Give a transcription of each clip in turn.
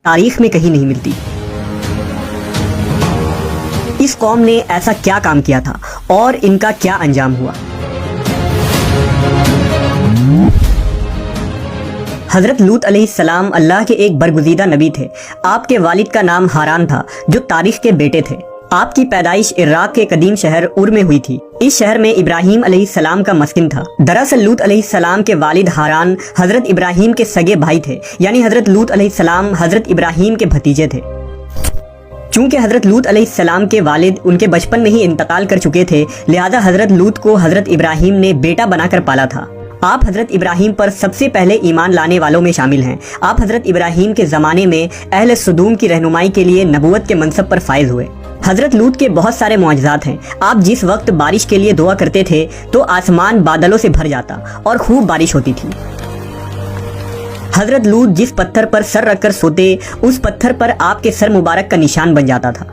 तारीख में कहीं नहीं मिलती। इस कौम ने ऐसा क्या काम किया था और इनका क्या अंजाम हुआ। हजरत लूत अलैहिस्सलाम अल्लाह के एक बरगुज़ीदा नबी थे। आपके वालिद का नाम हारान था जो तारीख के बेटे थे। आपकी पैदाइश इराक के कदीम शहर उर में हुई थी। इस शहर में इब्राहीम अलैहिस्सलाम का मस्किन था। दरअसल लूत अलैहिस्सलाम के वालिद हारान हजरत इब्राहीम के सगे भाई थे, यानी हजरत लूत अलैहिस्सलाम हजरत इब्राहीम के भतीजे थे। चूंकि हजरत लूत अलैहिस्सलाम के वालिद उनके बचपन में ही इंतकाल कर चुके थे, लिहाजा हजरत लूत को हजरत इब्राहीम ने बेटा बनाकर पाला था। आप हजरत इब्राहीम पर सबसे पहले ईमान लाने वालों में शामिल हैं। आप हजरत इब्राहीम के ज़माने में अहले सदूम की रहनुमाई के लिए नबूवत के मनसब पर फाइज हुए। हजरत लूत के बहुत सारे मुआजिज़ात हैं। आप जिस वक्त बारिश के लिए दुआ करते थे तो आसमान बादलों से भर जाता और खूब बारिश होती थी। हजरत लूत जिस पत्थर पर सर रखकर सोते, उस पत्थर पर आपके सर मुबारक का निशान बन जाता था।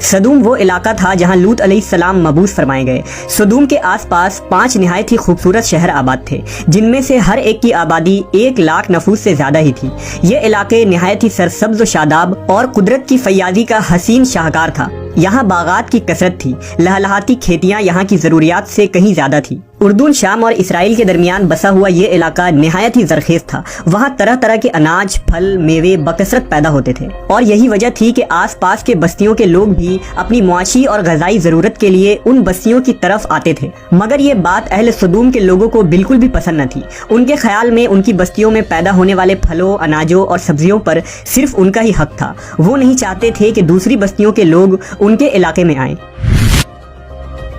सदूम वो इलाका था जहां लूत अलैहिस्सलाम मबूस फरमाए गए। सदूम के आसपास 5 निहायत ही खूबसूरत शहर आबाद थे, जिनमें से हर एक की आबादी 1 लाख नफूस से ज्यादा ही थी। ये इलाके निहायत ही सरसब्ज व शादाब और कुदरत की फैयादी का हसीन शाहकार था। यहाँ बागात की कसरत थी। लहलहाती खेतियाँ यहाँ की जरूरियात से कहीं ज्यादा थी। उर्दून, शाम और इसराइल के दरमियान बसा हुआ ये इलाका निहायत ही जरखेज था। वहाँ तरह तरह के अनाज, फल, मेवे बकसरत पैदा होते थे और यही वजह थी कि आस पास के बस्तियों के लोग भी अपनी मुआशी और गजाई जरूरत के लिए उन बस्तियों की तरफ आते थे। मगर ये बात अहले सदूम के लोगों को बिल्कुल भी पसंद न थी। उनके ख्याल में उनकी बस्तियों में पैदा होने वाले फलों, अनाजों और सब्जियों पर सिर्फ उनका ही हक था। वो नहीं चाहते थे कि दूसरी बस्तियों के लोग उनके इलाके में आए।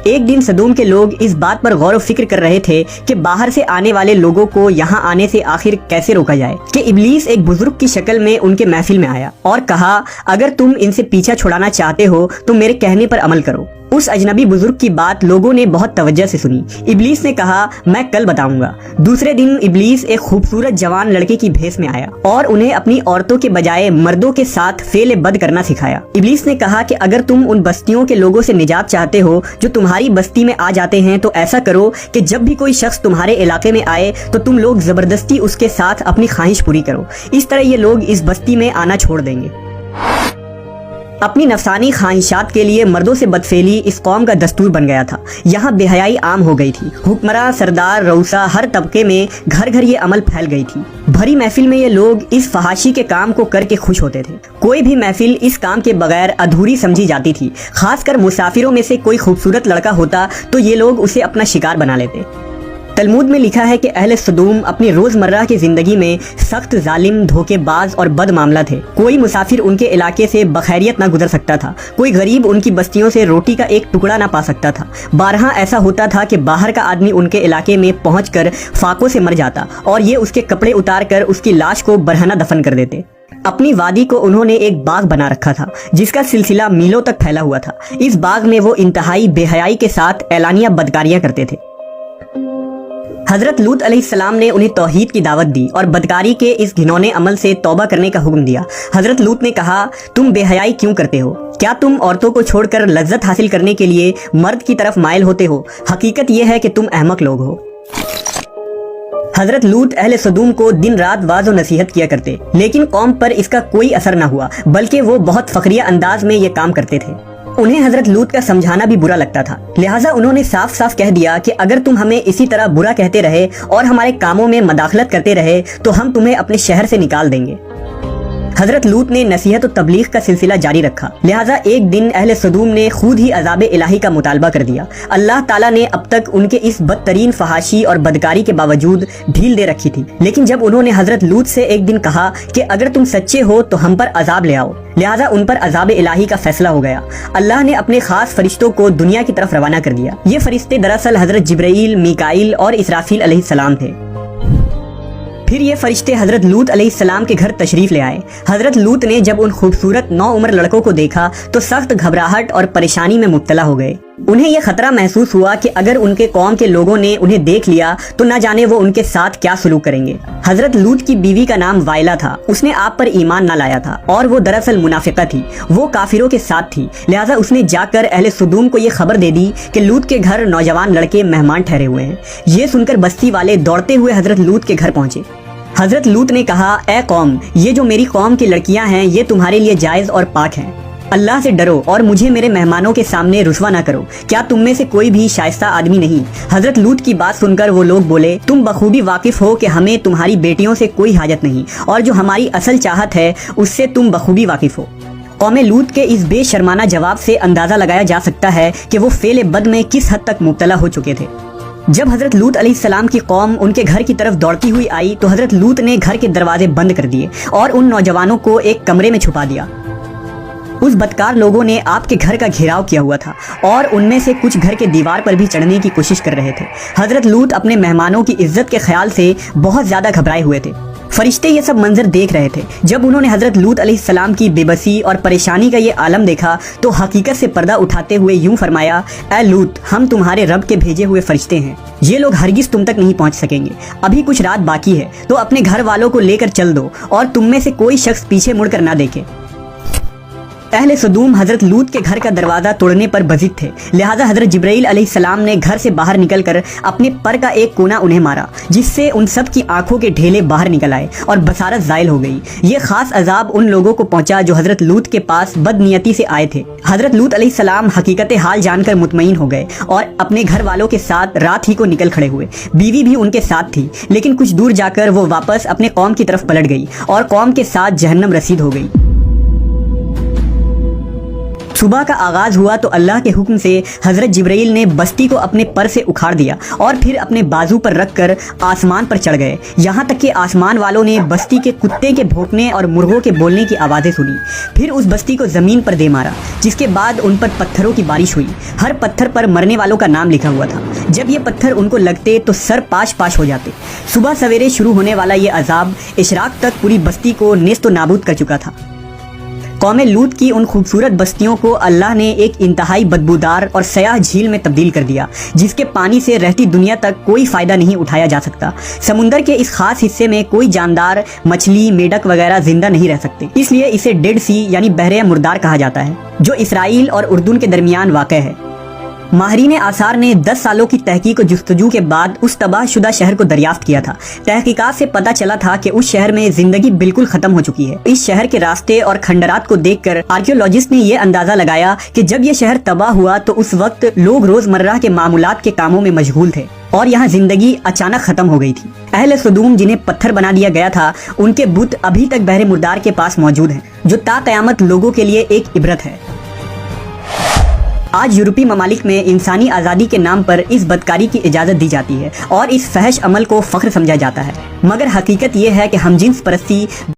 एक दिन सदूम के लोग इस बात पर गौर व फिक्र कर रहे थे कि बाहर से आने वाले लोगों को यहाँ आने से आखिर कैसे रोका जाए कि इब्लीस एक बुजुर्ग की शक्ल में उनके महफिल में आया और कहा, अगर तुम इनसे पीछा छुड़ाना चाहते हो तो मेरे कहने पर अमल करो। उस अजनबी बुजुर्ग की बात लोगों ने बहुत तवज्जो से सुनी। इब्लीस ने कहा, मैं कल बताऊंगा। दूसरे दिन इब्लीस एक खूबसूरत जवान लड़के की भेस में आया और उन्हें अपनी औरतों के बजाय मर्दों के साथ फेल बद करना सिखाया। इब्लीस ने कहा कि अगर तुम उन बस्तियों के लोगों से निजात चाहते हो जो तुम्हारी बस्ती में आ जाते हैं, तो ऐसा करो कि जब भी कोई शख्स तुम्हारे इलाके में आए तो तुम लोग जबरदस्ती उसके साथ अपनी ख्वाहिश पूरी करो। इस तरह ये लोग इस बस्ती में आना छोड़ देंगे। अपनी नफसानी ख्वाहिशात के लिए मर्दों से बदफेली इस कौम का दस्तूर बन गया था। यहाँ बेहयाई आम हो गई थी। हुक्मरान, सरदार, रऊसा, हर तबके में घर घर ये अमल फैल गई थी। भरी महफिल में ये लोग इस फहाशी के काम को करके खुश होते थे। कोई भी महफिल इस काम के बगैर अधूरी समझी जाती थी। खासकर मुसाफिरों में से कोई खूबसूरत लड़का होता तो ये लोग उसे अपना शिकार बना लेते। तलमूद में लिखा है कि अहले सदूम अपनी रोजमर्रा की जिंदगी में सख्त, जालिम, धोखेबाज और बद मामला थे। कोई मुसाफिर उनके इलाके से बखैरियत ना गुजर सकता था। कोई गरीब उनकी बस्तियों से रोटी का एक टुकड़ा ना पा सकता था। बारहा ऐसा होता था कि बाहर का आदमी उनके इलाके में पहुंचकर फाकों से मर जाता और ये उसके कपड़े उतार कर उसकी लाश को बरहना दफन कर देते। अपनी वादी को उन्होंने एक बाग बना रखा था जिसका सिलसिला मीलों तक फैला हुआ था। इस बाग में वो इंतहाई बेहयाई के साथ एलानिया बदकारियां करते थे। हजरत लूत अलैहिस्सलाम ने उन्हें तौहीद की दावत दी और बदकारी के इस घिनौने अमल से तौबा करने का हुक्म दिया। हजरत लूत ने कहा, तुम बेहयाई क्यों करते हो? क्या तुम औरतों को छोड़कर लज्जत हासिल करने के लिए मर्द की तरफ माइल होते हो? हकीकत यह है कि तुम अहमक लोग हो। हजरत लूत अहले सदूम को दिन रात वाज़ और नसीहत किया करते, लेकिन कौम पर इसका कोई असर न हुआ, बल्कि वो बहुत फखरिया अंदाज में ये काम करते थे। उन्हें हजरत लूत का समझाना भी बुरा लगता था, लिहाजा उन्होंने साफ साफ कह दिया कि अगर तुम हमें इसी तरह बुरा कहते रहे और हमारे कामों में मदाखलत करते रहे तो हम तुम्हें अपने शहर से निकाल देंगे। हजरत लूत ने नसीहत और तबलीग का सिलसिला जारी रखा। लिहाजा एक दिन अहले सदूम ने खुद ही अज़ाब इलाही का मुतालबा कर दिया। अल्लाह ताला ने अब तक उनके इस बदतरीन फहाशी और बदकारी के बावजूद ढील दे रखी थी, लेकिन जब उन्होंने हजरत लूत से एक दिन कहा कि अगर तुम सच्चे हो तो हम पर अजाब ले आओ, लिहाजा उन पर अजाब इलाही का फैसला हो गया। अल्लाह ने अपने खास फरिश्तों को दुनिया की तरफ रवाना कर दिया। ये फरिश्ते दरअसल हजरत जिब्राईल, मीकाईल और इसराफील अलैहिस्सलाम थे। फिर ये फरिश्ते हजरत लूत अलैहिस्सलाम के घर तशरीफ ले आए। हजरत लूत ने जब उन खूबसूरत 9 उम्र लड़कों को देखा तो सख्त घबराहट और परेशानी में मुब्तला हो गए। उन्हें यह खतरा महसूस हुआ कि अगर उनके कौम के लोगों ने उन्हें देख लिया तो न जाने वो उनके साथ क्या सलूक करेंगे। हजरत लूत की बीवी का नाम वाइला था। उसने आप पर ईमान न लाया था और वो दरअसल मुनाफिका थी। वो काफिरों के साथ थी, लिहाजा उसने जाकर अहले सदूम को ये खबर दे दी कि लूत के घर नौजवान लड़के मेहमान ठहरे हुए हैं। ये सुनकर बस्ती वाले दौड़ते हुए हजरत लूत के घर पहुंचे। حضرت لوط نے کہا اے قوم یہ جو میری قوم کی لڑکیاں ہیں یہ تمہارے لیے جائز اور پاک ہیں، اللہ سے ڈرو اور مجھے میرے مہمانوں کے سامنے رسوا نہ کرو، کیا تم میں سے کوئی بھی شائستہ آدمی نہیں؟ حضرت لوط کی بات سن کر وہ لوگ بولے تم بخوبی واقف ہو کہ ہمیں تمہاری بیٹیوں سے کوئی حاجت نہیں، اور جو ہماری اصل چاہت ہے اس سے تم بخوبی واقف ہو۔ قوم لوط کے اس بے شرمانہ جواب سے اندازہ لگایا جا سکتا ہے کہ وہ فعل بد میں کس حد تک مبتلا ہو چکے تھے۔ جب حضرت لوط علیہ السلام کی قوم ان کے گھر کی طرف دوڑتی ہوئی آئی تو حضرت لوط نے گھر کے دروازے بند کر دیے اور ان نوجوانوں کو ایک کمرے میں چھپا دیا۔ اس بدکار لوگوں نے آپ کے گھر کا گھیراؤ کیا ہوا تھا اور ان میں سے کچھ گھر کے دیوار پر بھی چڑھنے کی کوشش کر رہے تھے۔ حضرت لوط اپنے مہمانوں کی عزت کے خیال سے بہت زیادہ گھبرائے ہوئے تھے۔ فرشتے یہ سب منظر دیکھ رہے تھے۔ جب انہوں نے حضرت لوط علیہ السلام کی بے بسی اور پریشانی کا یہ عالم دیکھا تو حقیقت سے پردہ اٹھاتے ہوئے یوں فرمایا اے لوط ہم تمہارے رب کے بھیجے ہوئے فرشتے ہیں، یہ لوگ ہرگز تم تک نہیں پہنچ سکیں گے، ابھی کچھ رات باقی ہے تو اپنے گھر والوں کو لے کر چل دو اور تم میں سے کوئی شخص پیچھے مڑ کر نہ دیکھے۔ اہل سدوم حضرت لوط کے گھر کا دروازہ توڑنے پر بضد تھے، لہٰذا حضرت جبرائیل علیہ السلام نے گھر سے باہر نکل کر اپنے پر کا ایک کونا انہیں مارا، جس سے ان سب کی آنکھوں کے ڈھیلے باہر نکل آئے اور بصارت زائل ہو گئی۔ یہ خاص عذاب ان لوگوں کو پہنچا جو حضرت لوط کے پاس بد نیتی سے آئے تھے۔ حضرت لوط علیہ السلام حقیقت حال جان کر مطمئن ہو گئے اور اپنے گھر والوں کے ساتھ رات ہی کو نکل کھڑے ہوئے۔ بیوی بھی ان کے ساتھ تھی، لیکن کچھ دور جا کر وہ واپس اپنے قوم کی طرف پلٹ گئی اور قوم کے ساتھ جہنم رسید ہو گئی۔ صبح کا آغاز ہوا تو اللہ کے حکم سے حضرت جبرائیل نے بستی کو اپنے پر سے اکھاڑ دیا اور پھر اپنے بازو پر رکھ کر آسمان پر چڑھ گئے، یہاں تک کہ آسمان والوں نے بستی کے کتے کے بھونکنے اور مرغوں کے بولنے کی آوازیں سنی۔ پھر اس بستی کو زمین پر دے مارا، جس کے بعد ان پر پتھروں کی بارش ہوئی۔ ہر پتھر پر مرنے والوں کا نام لکھا ہوا تھا۔ جب یہ پتھر ان کو لگتے تو سر پاش پاش ہو جاتے۔ صبح سویرے شروع ہونے والا یہ عذاب اشراق تک پوری بستی کو نیست و نابود کر چکا تھا۔ قوم لوط کی ان خوبصورت بستیوں کو اللہ نے ایک انتہائی بدبودار اور سیاہ جھیل میں تبدیل کر دیا، جس کے پانی سے رہتی دنیا تک کوئی فائدہ نہیں اٹھایا جا سکتا۔ سمندر کے اس خاص حصے میں کوئی جاندار، مچھلی، میڈک وغیرہ زندہ نہیں رہ سکتے، اس لیے اسے ڈیڈ سی یعنی بحر مردار کہا جاتا ہے، جو اسرائیل اور اردن کے درمیان واقع ہے۔ ماہرین آثار نے 10 سالوں کی تحقیق و جستجو کے بعد اس تباہ شدہ شہر کو دریافت کیا تھا۔ تحقیقات سے پتہ چلا تھا کہ اس شہر میں زندگی بالکل ختم ہو چکی ہے۔ اس شہر کے راستے اور کھنڈرات کو دیکھ کر آرکیولوجسٹ نے یہ اندازہ لگایا کہ جب یہ شہر تباہ ہوا تو اس وقت لوگ روزمرہ کے معمولات کے کاموں میں مشغول تھے اور یہاں زندگی اچانک ختم ہو گئی تھی۔ اہل سدوم جنہیں پتھر بنا دیا گیا تھا، ان کے بت ابھی تک بحر مردار کے پاس موجود ہیں، جو تا قیامت لوگوں کے لیے ایک عبرت ہے۔ آج یورپی ممالک میں انسانی آزادی کے نام پر اس بدکاری کی اجازت دی جاتی ہے اور اس فحش عمل کو فخر سمجھا جاتا ہے، مگر حقیقت یہ ہے کہ ہم جنس پرستی